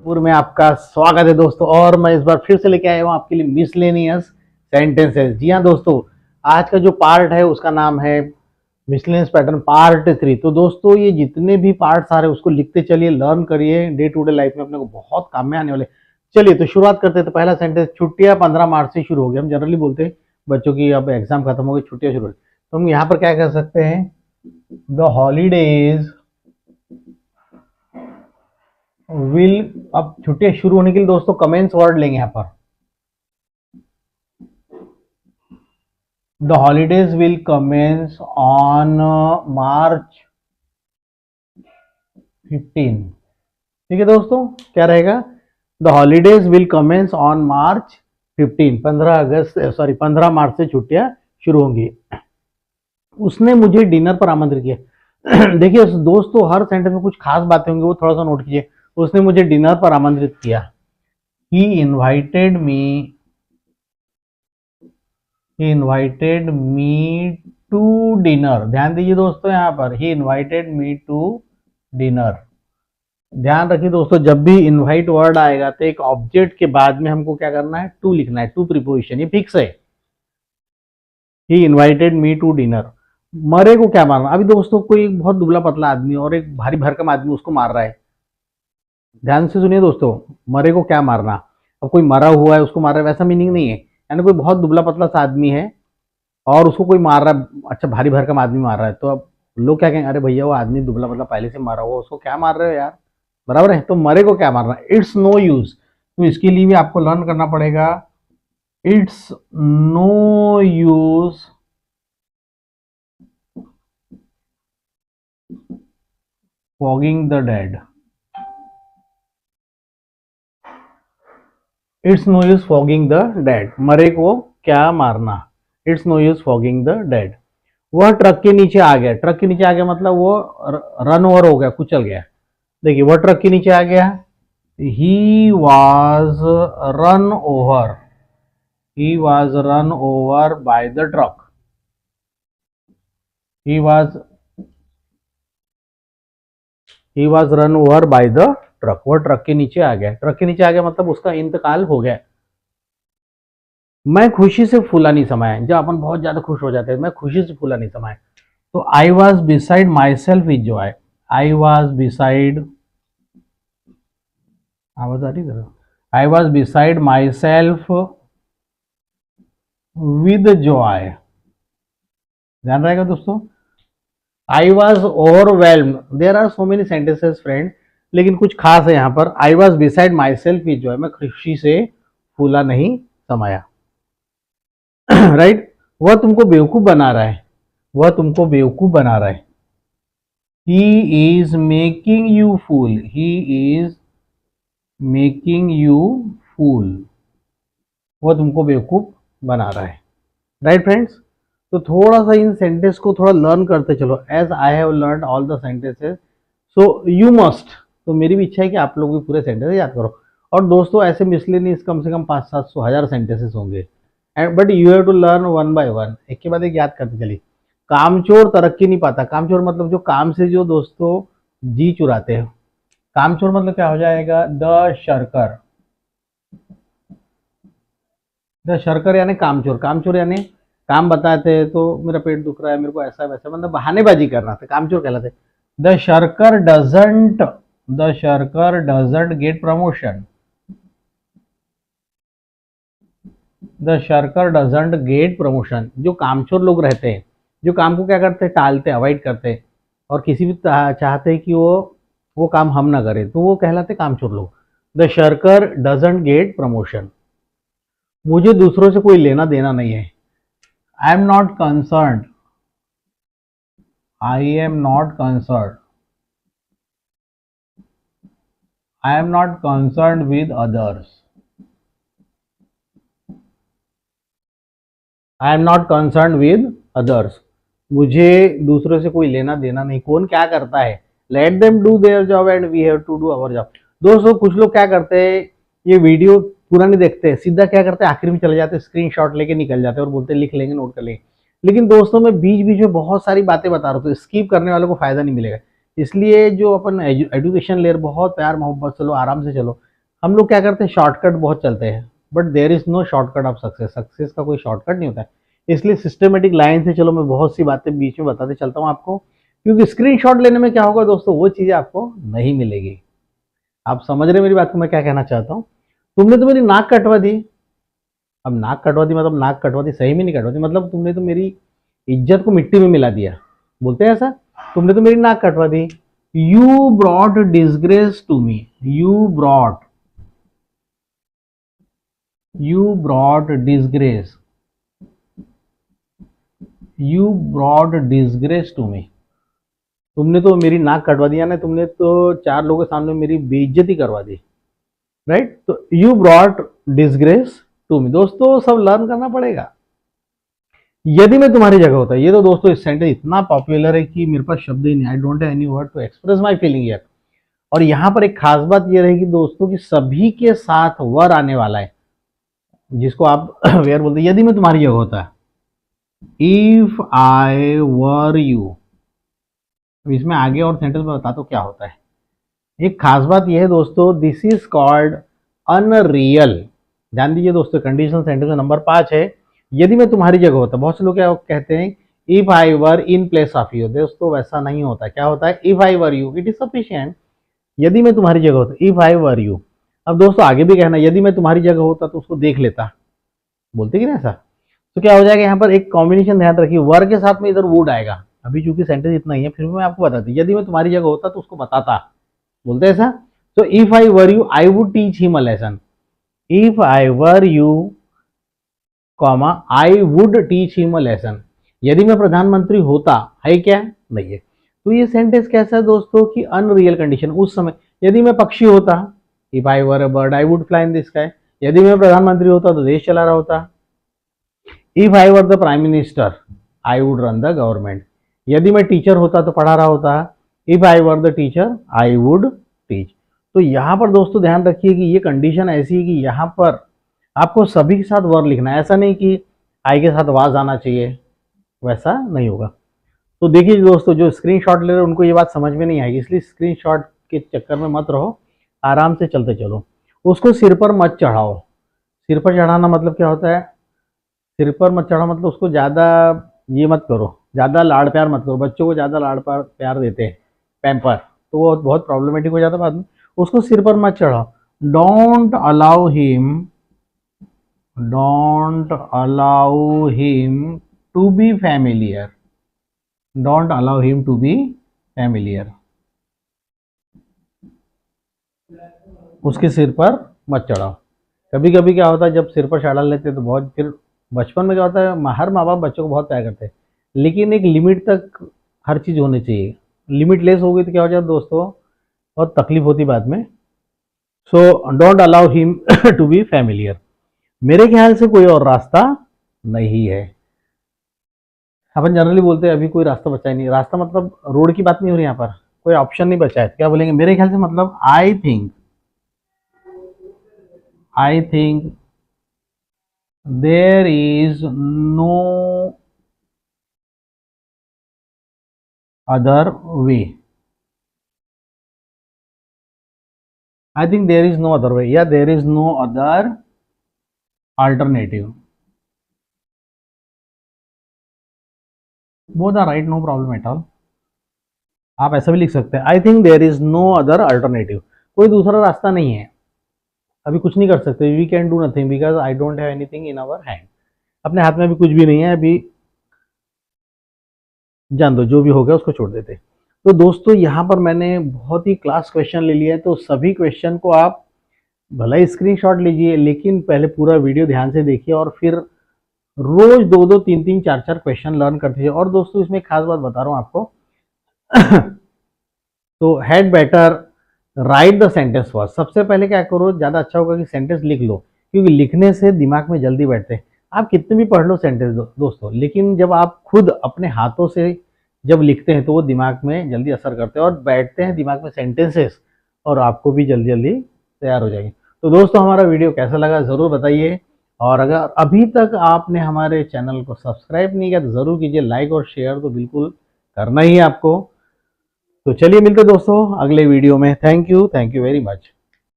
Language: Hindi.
पूर्व में आपका स्वागत है दोस्तों। और मैं इस बार फिर से लेके आया हूँ आपके लिए मिसलेनियस सेंटेंसेस। जी हाँ दोस्तों, आज का जो पार्ट है उसका नाम है मिसलेनियस पैटर्न पार्ट 3। तो दोस्तों ये जितने भी पार्ट्स आ रहे हैं उसको लिखते चलिए, लर्न करिए, डे टू डे लाइफ में अपने को बहुत काम में आने वाले। चलिए तो शुरुआत करते हैं। तो पहला सेंटेंस, छुट्टियां 15 मार्च से शुरू हो गई। हम जनरली बोलते हैं बच्चों की अब एग्जाम खत्म हो गई, छुट्टियां शुरू हो गई। तो हम यहाँ पर क्या कर सकते हैं, द हॉलीडेज विल। अब छुट्टियां शुरू होने के लिए दोस्तों कमेंस वर्ड लेंगे यहाँ पर। The holidays will commence on March 15। ठीक है दोस्तों, क्या रहेगा, the holidays will commence on March 15। 15 March से छुट्टियां शुरू होंगी। उसने मुझे डिनर पर आमंत्रित किया। देखिए दोस्तों, हर सेंटेंस में कुछ खास बातें होंगी, वो थोड़ा सा नोट कीजिए। उसने मुझे डिनर पर आमंत्रित किया। He invited me to dinner. ध्यान दीजिए दोस्तों, यहाँ पर he invited me to dinner. ध्यान रखिए दोस्तों, जब भी इनवाइट वर्ड आएगा तो एक ऑब्जेक्ट के बाद में हमको क्या करना है, टू लिखना है, टू प्रीपोजिशन, ये फिक्स है। He invited me to dinner. मरे को क्या मारना, अभी दोस्तों कोई बहुत दुबला पतला आदमी और एक भारी भरकम आदमी उसको मार रहा है। ध्यान से सुनिए दोस्तों, मरे को क्या मारना, अब कोई मरा हुआ है उसको मार रहा है, वैसा मीनिंग नहीं है। यानी कोई बहुत दुबला पतला सा आदमी है और उसको कोई मार रहा है, अच्छा भारी भरकम आदमी मार रहा है, तो अब लोग क्या कहेंगे, अरे भैया वो आदमी दुबला पतला पहले से मारा हुआ, उसको क्या मार रहे हो यार, बराबर है। तो मरे को क्या मारना, इट्स नो यूज। तो इसके लिए भी आपको लर्न करना पड़ेगा, it's no use flogging the dead. It's no use flogging the dead, मरे को क्या मारना, it's no use flogging the dead. वह ट्रक के नीचे आ गया। ट्रक के नीचे आ गया मतलब वो रन ओवर हो गया, कुचल गया। देखिए वह ट्रक के नीचे आ गया, he was run over, he was run over by the truck. He was run over by the truck. वह ट्रक के नीचे आ गया। ट्रक के नीचे आ गया मतलब उसका इंतकाल हो गया। मैं खुशी से फूला नहीं समाया। जब अपन बहुत ज्यादा खुश हो जाते हैं, मैं खुशी से फूला नहीं समाया। तो I was beside myself with joy. I was beside, आवाज आ रही है, I was beside myself with joy. ध्यान रहेगा दोस्तों, I was overwhelmed. There are so many sentences friend, लेकिन कुछ खास है यहाँ पर। I was beside myself with joy, मैं खुशी से फूला नहीं समाया। राइट वह तुमको बेवकूफ बना रहा है, वह तुमको बेवकूफ बना रहा है। He is making you fool, he is making you fool, वह तुमको बेवकूफ बना रहा है। राइट फ्रेंड्स, तो थोड़ा सा इन सेंटेंस को थोड़ा लर्न करते चलो। As I have learn all the sentences, so you must. तो मेरी भी इच्छा है कि आप लोग भी पूरे सेंटेंस याद करो। और दोस्तों ऐसे मिसलेनियस कम से कम 500-700 सेंटेंसेस होंगे, and but you have to learn one by one, एक के बाद एक याद करते चलिए। कामचोर तरक्की नहीं पाता। कामचोर मतलब जो काम से जो दोस्तों जी चुराते हैं। कामचोर मतलब क्या हो जाएगा, द शर्कर। द शर्कर यानी कामचोर। कामचोर यानी काम बताते हैं तो मेरा पेट दुख रहा है, मेरे को ऐसा वैसा, मतलब बहानेबाजी करना था, कामचोर कहलाते। The shirker doesn't, the shirker doesn't get promotion. The shirker doesn't get promotion. जो कामचोर लोग रहते हैं, जो काम को क्या करते हैं, टालते, अवॉइड करते हैं, और किसी भी चाहते हैं कि वो काम हम ना करें, तो वो कहलाते कामचोर लोग। The shirker doesn't get promotion. मुझे दूसरों से कोई लेना देना नहीं है। I am not concern, I am not concern, I am not concern with others, I am not concern with others. मुझे दूसरों से कोई लेना देना नहीं। कौन क्या करता है, let them do their job and we have to do our job. दोस्तों कुछ लोग क्या करते हैं, ये वीडियो पूरा नहीं देखते हैं, सीधा क्या करते हैं, आखिर में चले जाते हैं, स्क्रीनशॉट लेके निकल जाते हैं और बोलते हैं लिख लेंगे, नोट कर लेंगे। लेकिन दोस्तों मैं बीच बीच में बहुत सारी बातें बता रहा हूँ, तो स्किप करने वालों को फायदा नहीं मिलेगा। इसलिए जो अपन एजुकेशन ले रहे, बहुत प्यार मोहब्बत चलो, आराम से चलो। हम लोग क्या करते हैं, शॉर्टकट बहुत चलते हैं, but there is no shortcut of success. Success का कोई शॉर्टकट नहीं होता है। इसलिए सिस्टमेटिक लाइन से चलो मैं बहुत सी बातें बीच में बताते चलता हूँ आपको, क्योंकि स्क्रीनशॉट लेने में क्या होगा दोस्तों, वो चीज़ें आपको नहीं मिलेगी। आप समझ रहे मेरी बात को, मैं क्या कहना चाहता हूँ। तुमने तो मेरी नाक कटवा दी। अब नाक कटवा दी मतलब नाक कटवा दी सही में नहीं कटवा दी, मतलब तुमने तो मेरी इज्जत को मिट्टी में मिला दिया, बोलते हैं ऐसा। तुमने तो मेरी नाक कटवा दी। You brought disgrace to me. You brought disgrace. You brought disgrace to me. तुमने तो मेरी नाक कटवा दिया ना, तुमने तो 4 लोगों के सामने मेरी बेइज्जती करवा दी, राइट। तो you brought disgrace to me. दोस्तों सब लर्न करना पड़ेगा। यदि मैं तुम्हारी जगह होता, ये तो दोस्तों इस सेंटेंस इतना पॉपुलर है कि मेरे पास शब्द ही नहीं, I don't have any word to express my feeling here. और यहाँ पर एक खास बात ये रहेगी दोस्तों कि सभी के साथ वर आने वाला है, जिसको आप वेयर बोलते हैं। यदि मैं तुम्हारी जगह होता, इफ आई वर यू। इसमें आगे और सेंटेंस में बता तो क्या होता है। एक खास बात यह है दोस्तों, दिस इज कॉल्ड अनरियल। ध्यान दीजिए दोस्तों, कंडीशनल सेंटेंस में नंबर 5 है, यदि मैं तुम्हारी जगह होता। बहुत से लोग क्या कहते हैं, if I were in place of you. दोस्तों वैसा नहीं होता, क्या होता है, if I were you it is sufficient. यदि मैं तुम्हारी जगह होता, इफ आई वर यू। अब दोस्तों आगे भी कहना, यदि मैं तुम्हारी जगह होता तो उसको देख लेता, बोलते कि ना ऐसा। तो क्या हो जाएगा, यहाँ पर एक कॉम्बिनेशन ध्यान रखिए, वर के साथ में इधर वुड आएगा। अभी चूंकि सेंटेंस इतना ही है, फिर भी मैं आपको बताती, यदि मैं तुम्हारी जगह होता तो उसको बताता, बोलते ऐसा। तो if I were you I would teach him a lesson. If I were you comma I would teach him a lesson. यदि मैं प्रधानमंत्री होता, है क्या, नहीं है। तो ये सेंटेंस कैसा है दोस्तों कि अनरियल कंडीशन उस समय। यदि मैं पक्षी होता, if I were a bird I would fly in the sky. यदि मैं प्रधानमंत्री होता तो देश चला रहा होता। If I were the prime minister I would run the government. यदि मैं टीचर होता तो पढ़ा रहा होता। If I were the teacher I would teach. तो यहाँ पर दोस्तों ध्यान रखिए कि ये कंडीशन ऐसी है कि यहाँ पर आपको सभी के साथ वर लिखना है। ऐसा नहीं कि आई के साथ वाज आना चाहिए, वैसा नहीं होगा। तो देखिए दोस्तों, जो स्क्रीनशॉट ले रहे हैं उनको ये बात समझ में नहीं आएगी, इसलिए स्क्रीनशॉट के चक्कर में मत रहो, आराम से चलते चलो। उसको सिर पर मत चढ़ाओ। सिर पर चढ़ाना मतलब क्या होता है, सिर पर मत चढ़ाओ मतलब उसको ज़्यादा ये मत करो, ज़्यादा लाड़ प्यार मत करो। बच्चों को ज़्यादा लाड़ प्यार देते हैं, पैम्पर, तो वो बहुत प्रॉब्लमेटिक हो जाता है बाद में। उसको सिर पर मत चढ़ाओ। Don't allow him to be familiar. Don't allow him to be familiar. उसके सिर पर मत चढ़ाओ। कभी कभी क्या होता है, जब सिर पर चढ़ा लेते हैं तो बहुत, फिर बचपन में क्या होता है, हर माँ बाप बच्चों को बहुत प्यार करते हैं, लेकिन एक लिमिट तक हर चीज़ होनी चाहिए। लिमिट लेस हो गई तो क्या हो जाता है दोस्तों, बहुत तकलीफ होती बाद में। So don't allow him to be familiar. मेरे ख्याल से कोई और रास्ता नहीं है। अपन जनरली बोलते हैं अभी कोई रास्ता बचा ही नहीं। रास्ता मतलब रोड की बात नहीं हो रही यहाँ पर, कोई ऑप्शन नहीं बचा है। क्या बोलेंगे, मेरे ख्याल से मतलब I think there is no other way. I think there is no other way, या there is no other alternative. Both are right, no problem at all. आप ऐसा भी लिख सकते हैं, I think there is no other alternative. कोई दूसरा रास्ता नहीं है, अभी कुछ नहीं कर सकते। We can do nothing because I don't have anything in our hand. अपने हाथ में भी कुछ भी नहीं है अभी, जान दो, जो भी हो गया उसको छोड़ देते। तो दोस्तों यहाँ पर मैंने बहुत ही क्लास क्वेश्चन ले लिया है, तो सभी क्वेश्चन को आप भला ही स्क्रीनशॉट लीजिए, लेकिन पहले पूरा वीडियो ध्यान से देखिए और फिर रोज 2-2, 3-3, 4-4 क्वेश्चन लर्न करते जाइए। और दोस्तों इसमें खास बात बता रहा हूँ आपको तो had better right the sentence first. सबसे पहले क्या करो, ज़्यादा अच्छा होगा कि सेंटेंस लिख लो, क्योंकि लिखने से दिमाग में जल्दी बैठते हैं। आप कितने भी पढ़ लो सेंटेंस दोस्तों, लेकिन जब आप खुद अपने हाथों से जब लिखते हैं तो वो दिमाग में जल्दी असर करते हैं और बैठते हैं दिमाग में सेंटेंसेस, और आपको भी जल्दी जल्दी तैयार हो जाएंगे। तो दोस्तों हमारा वीडियो कैसा लगा ज़रूर बताइए, और अगर अभी तक आपने हमारे चैनल को सब्सक्राइब नहीं किया तो ज़रूर कीजिए। लाइक और शेयर तो बिल्कुल करना ही है आपको। तो चलिए मिलते दोस्तों अगले वीडियो में। Thank you very much.